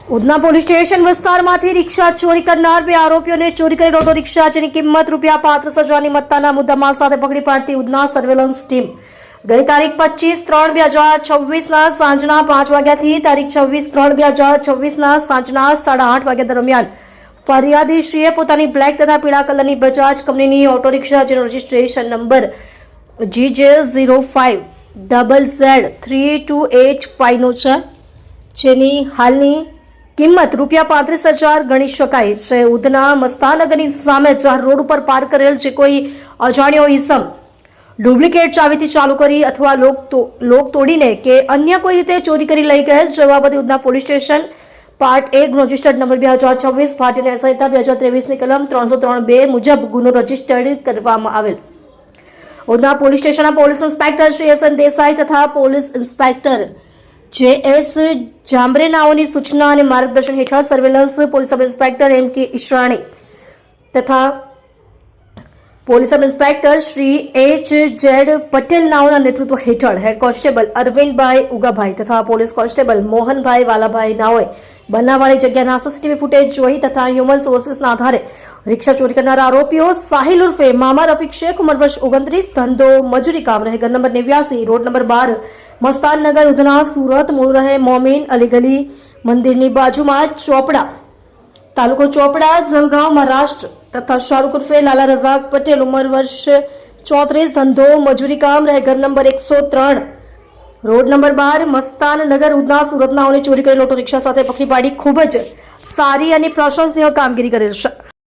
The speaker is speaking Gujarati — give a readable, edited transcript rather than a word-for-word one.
ઉધના પોલીસ સ્ટેશન વિસ્તારમાંથી રિક્ષા ચોરી કરનાર બે આરોપીઓને ચોરી કરેલ ઓટો રિક્ષા જેની કિંમત ₹35,000ની મત્તાના મુદ્દામાલ સાથે પકડી પાડતી ઉધના સર્વેલન્સ ટીમ ગઈ તારીખ 25/3/2026ના સાંજના 5 વાગ્યાથી તારીખ 26/3/2026ના સાંજના 8:30 વાગ્યા દરમિયાન ફરિયાદીશ્રીએ પોતાની બ્લેક તથા પીળા કલરની બજાજ કંપનીની ઓટો રિક્ષા જેનો રજિસ્ટ્રેશન નંબર GJ05ZZ3285નો છે, જેની હાલની કિંમત ₹35,000 ગણી શકાય છે. ઉધના મસ્તાનગરની સામે ચાર રોડ ઉપર પાર્ક કરેલ જે કોઈ અજાણ્યો ઈસમ ડુપ્લિકેટ ચાવીથી ચાલુ કરી અથવા લોક તોડીને કે અન્ય કોઈ રીતે ચોરી કરી લઈ ગયેલ છે. બાબતે Udhna police station part 1 registered number 2026 ભારતીય સંહિતા 2023ની કલમ 303(2) મુજબ ગુનો રજીસ્ટર્ડ કરવામાં આવેલ. ઉધના પોલીસ સ્ટેશનના police inspector Shri S N Desai તથા પોલીસ ઇન્સ્પેક્ટર JS જાંબરેનાઓની સૂચના અને માર્ગદર્શન હેઠળ surveillance police sub inspector MK Isharani તથા police sub inspector Shri HZ પટેલનાઓના નેતૃત્વ હેઠળ હેડ કોન્સ્ટેબલ અરવિંદભાઈ ઉગાભાઈ તથા પોલીસ કોન્સ્ટેબલ મોહનભાઈ વાલાભાઈ નાઓએ બનાવવાળી જગ્યાના CCTV ફૂટેજ જોઈ તથા હ્યુમન સોર્સિસના આધારે રિક્ષા ચોરી કરનારા આરોપીઓ સાહિલ ઉર્ફે મામા રફીક શેખ ઉંમર વર્ષ 29, ધંધો મજૂરી કામ, રહે ઘર number 89, road number 12, Mastannagar, Udhna, Surat, મૂળ રહે મોમીન અલી ગલી મંદિરની બાજુમાં ચોપડા, તાલુકો ચોપડા, જલગાંવ, મહારાષ્ટ્ર તથા શાહરૂખ ઉર્ફે લાલા રઝાક પટેલ ઉંમર વર્ષ 34, ધંધો મજૂરી કામ, રહે ઘર number 103, road number 12, Mastannagar, Udhna, સુરતનાઓને ચોરી કરેલ ઓટો રિક્ષા સાથે પકડી પાડી ખૂબ જ સારી અને પ્રશંસનીય કામગીરી કરેલ છે.